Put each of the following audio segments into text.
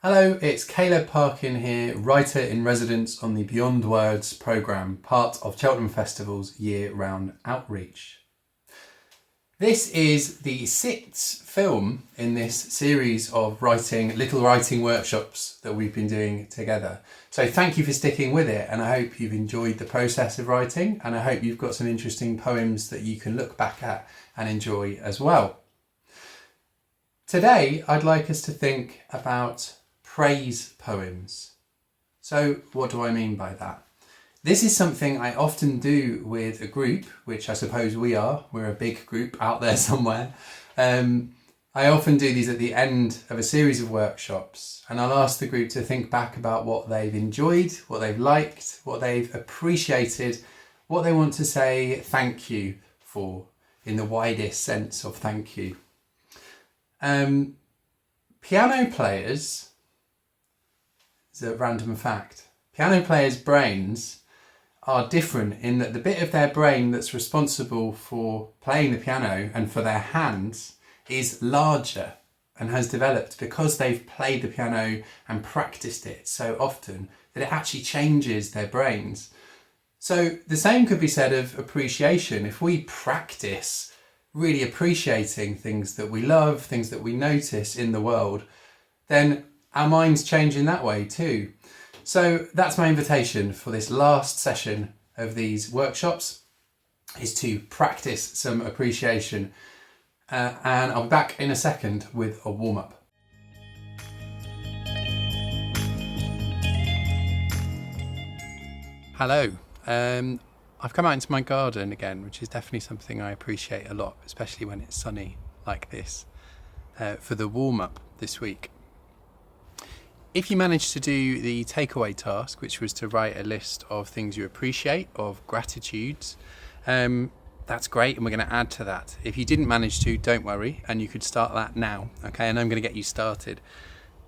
Hello, it's Caleb Parkin here, writer in residence on the Beyond Words programme, part of Cheltenham Festivals year-round outreach. This is the sixth film in this series of little writing workshops that we've been doing together. So thank you for sticking with it, and I hope you've enjoyed the process of writing, and I hope you've got some interesting poems that you can look back at and enjoy as well. Today, I'd like us to think about praise poems. So what do I mean by that? This is something I often do with a group, which I suppose we're a big group out there somewhere. I often do these at the end of a series of workshops, and I'll ask the group to think back about what they've enjoyed, what they've liked, what they've appreciated, what they want to say thank you for, in the widest sense of thank you. Piano players, it's a random fact, piano players' brains are different in that the bit of their brain that's responsible for playing the piano and for their hands is larger and has developed because they've played the piano and practiced it so often that it actually changes their brains. So the same could be said of appreciation. If we practice really appreciating things that we love, things that we notice in the world, then our minds change in that way too. So that's my invitation for this last session of these workshops, is to practice some appreciation. And I'll be back in a second with a warm-up. Hello. I've come out into my garden again, which is definitely something I appreciate a lot, especially when it's sunny like this, for the warm-up this week. If you managed to do the takeaway task, which was to write a list of things you appreciate, of gratitudes, that's great, and we're going to add to that. If you didn't manage to, don't worry, and you could start that now, okay? And I'm going to get you started.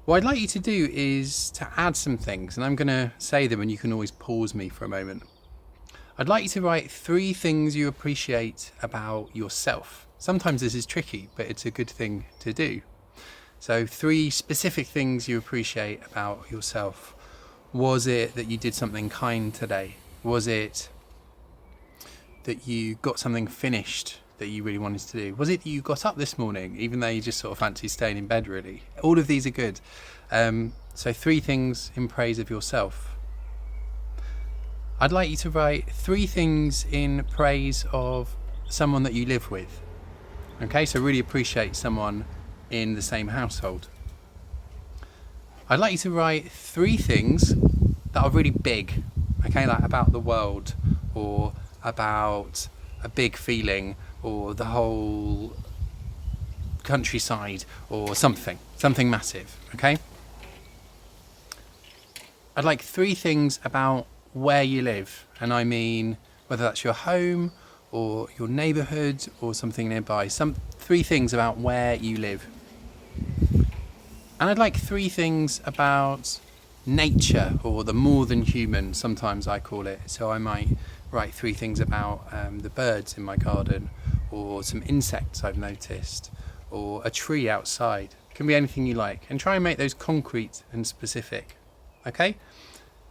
What I'd like you to do is to add some things, and I'm going to say them, and you can always pause me for a moment. I'd like you to write 3 things you appreciate about yourself. Sometimes this is tricky, but it's a good thing to do. So 3 specific things you appreciate about yourself. Was it that you did something kind today? Was it that you got something finished that you really wanted to do? Was it that you got up this morning, even though you just sort of fancy staying in bed really? All of these are good. So 3 things in praise of yourself. I'd like you to write 3 things in praise of someone that you live with. Okay, so really appreciate someone in the same household. I'd like you to write 3 things that are really big, okay, like about the world, or about a big feeling, or the whole countryside, or something massive, okay? I'd like 3 things about where you live, and I mean whether that's your home or your neighbourhood or something nearby. 3 things about where you live. And I'd like 3 things about nature, or the more than human, sometimes I call it. So I might write 3 things about the birds in my garden, or some insects I've noticed, or a tree outside. It can be anything you like, and try and make those concrete and specific. Okay?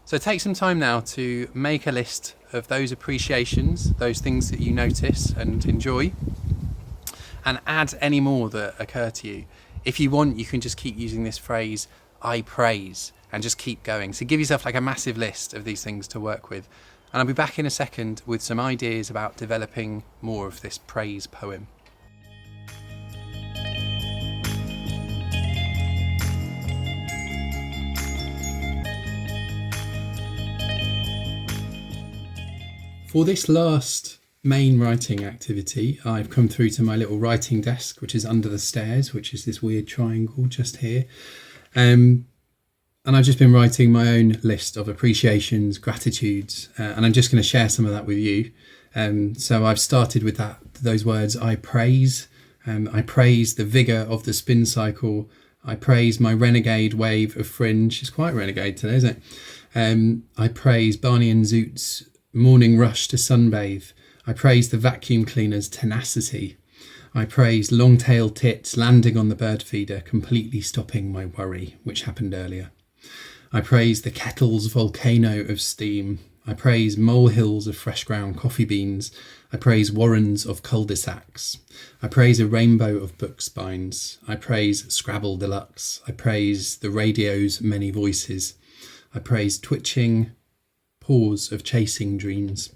So take some time now to make a list of those appreciations, those things that you notice and enjoy, and add any more that occur to you. If you want, you can just keep using this phrase, I praise, and just keep going. So give yourself like a massive list of these things to work with. And I'll be back in a second with some ideas about developing more of this praise poem. For this last main writing activity, I've come through to my little writing desk, which is under the stairs, which is this weird triangle just here. And I've just been writing my own list of appreciations, gratitudes, and I'm just going to share some of that with you. So I've started with those words, I praise. I praise the vigour of the spin cycle. I praise my renegade wave of fringe. It's quite renegade today, isn't it? I praise Barney and Zoot's morning rush to sunbathe. I praise the vacuum cleaner's tenacity. I praise long-tailed tits landing on the bird feeder, completely stopping my worry, which happened earlier. I praise the kettle's volcano of steam. I praise molehills of fresh ground coffee beans. I praise warrens of cul-de-sacs. I praise a rainbow of book spines. I praise Scrabble Deluxe. I praise the radio's many voices. I praise twitching paws of chasing dreams.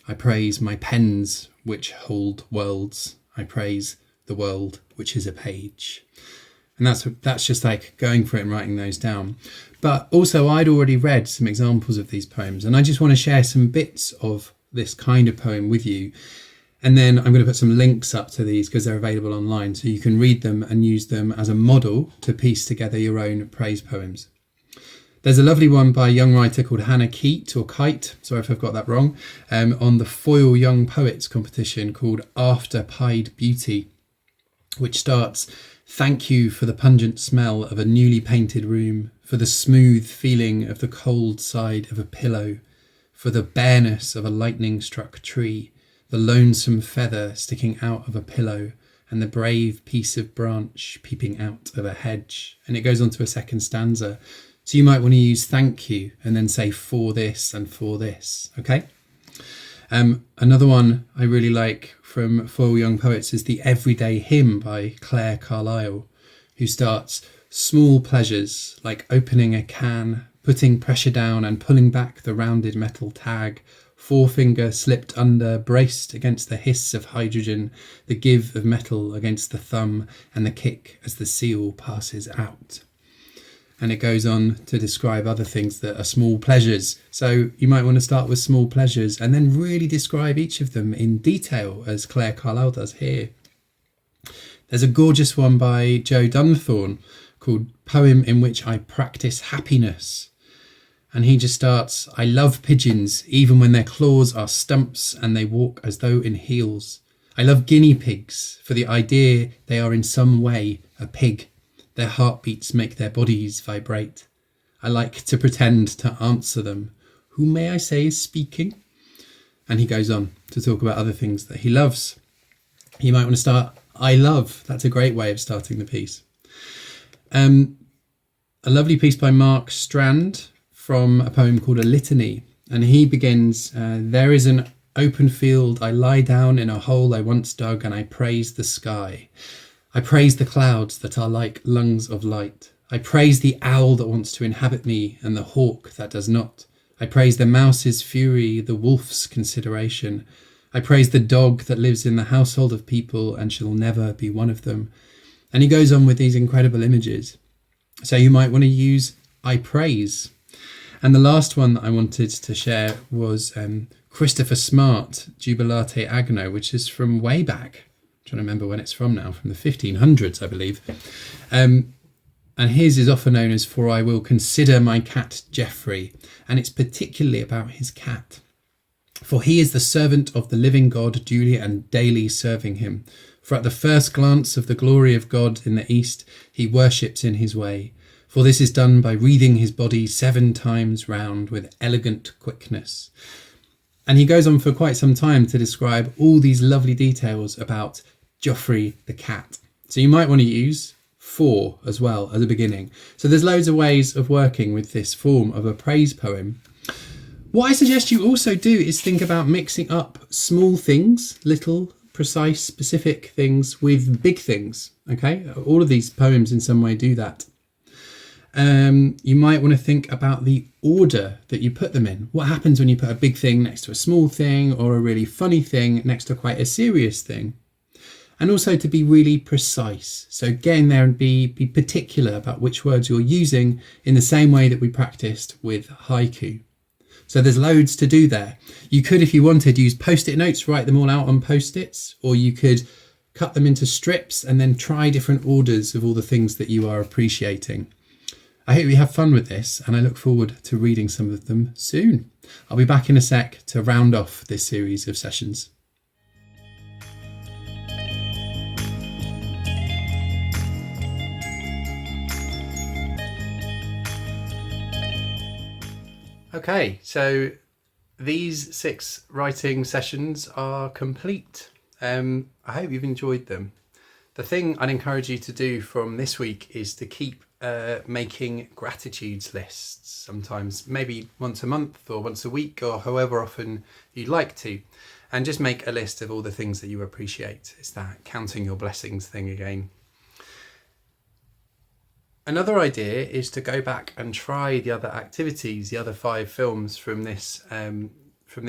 I praise my pens which hold worlds. I praise the world which is a page. And that's just like going for it and writing those down. But also I'd already read some examples of these poems, and I just want to share some bits of this kind of poem with you. And then I'm going to put some links up to these because they're available online, so you can read them and use them as a model to piece together your own praise poems. There's a lovely one by a young writer called Hannah Kite, sorry if I've got that wrong, on the Foyle Young Poets competition called After Pied Beauty, which starts, "Thank you for the pungent smell of a newly painted room, for the smooth feeling of the cold side of a pillow, for the bareness of a lightning-struck tree, the lonesome feather sticking out of a pillow, and the brave piece of branch peeping out of a hedge." And it goes on to a second stanza. So you might want to use thank you and then say for this and for this, okay? Another one I really like from Foyle Young Poets is the Everyday Hymn by Claire Carlyle, who starts, "Small pleasures like opening a can, putting pressure down and pulling back the rounded metal tag, forefinger slipped under, braced against the hiss of hydrogen, the give of metal against the thumb, and the kick as the seal passes out." And it goes on to describe other things that are small pleasures. So you might want to start with small pleasures and then really describe each of them in detail, as Claire Carlyle does here. There's a gorgeous one by Joe Dunthorne called Poem in Which I Practice Happiness. And he just starts, "I love pigeons, even when their claws are stumps and they walk as though in heels. I love guinea pigs for the idea they are in some way a pig. Their heartbeats make their bodies vibrate. I like to pretend to answer them. Who may I say is speaking?" And he goes on to talk about other things that he loves. You might want to start, "I love." That's a great way of starting the piece. A lovely piece by Mark Strand from a poem called A Litany. And he begins, "There is an open field. I lie down in a hole I once dug and I praise the sky. I praise the clouds that are like lungs of light. I praise the owl that wants to inhabit me and the hawk that does not. I praise the mouse's fury, the wolf's consideration. I praise the dog that lives in the household of people and shall never be one of them." And he goes on with these incredible images. So you might want to use "I praise." And the last one that I wanted to share was Christopher Smart, Jubilate Agno, which is from way back. Trying to remember when it's from now, from the 1500s, I believe. And his is often known as "For I Will Consider My Cat Geoffrey," and it's particularly about his cat. "For he is the servant of the living God, duly and daily serving him. For at the first glance of the glory of God in the east, he worships in his way. For this is done by wreathing his body 7 times round with elegant quickness." And he goes on for quite some time to describe all these lovely details about Geoffrey the cat. So you might want to use "for" as well at the beginning. So there's loads of ways of working with this form of a praise poem. What I suggest you also do is think about mixing up small things, little, precise, specific things with big things. Okay, all of these poems in some way do that. You might want to think about the order that you put them in. What happens when you put a big thing next to a small thing, or a really funny thing next to quite a serious thing? And also to be really precise. So again, there and be particular about which words you're using, in the same way that we practiced with haiku. So there's loads to do there. You could, if you wanted, use post-it notes, write them all out on post-its, or you could cut them into strips and then try different orders of all the things that you are appreciating. I hope you have fun with this, and I look forward to reading some of them soon. I'll be back in a sec to round off this series of sessions. Okay, so these 6 writing sessions are complete. I hope you've enjoyed them. The thing I'd encourage you to do from this week is to keep making gratitudes lists, sometimes maybe once a month or once a week or however often you'd like to, and just make a list of all the things that you appreciate. It's that counting your blessings thing again. Another idea is to go back and try the other activities, the other 5 films from this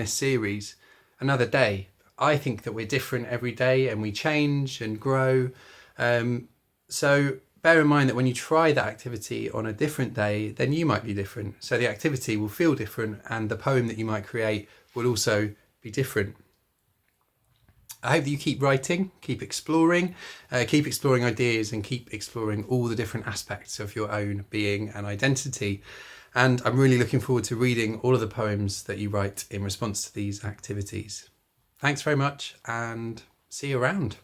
series another day. I think that we're different every day and we change and grow. So bear in mind that when you try that activity on a different day, then you might be different. So the activity will feel different and the poem that you might create will also be different. I hope that you keep writing, keep exploring ideas, and keep exploring all the different aspects of your own being and identity. And I'm really looking forward to reading all of the poems that you write in response to these activities. Thanks very much, and see you around.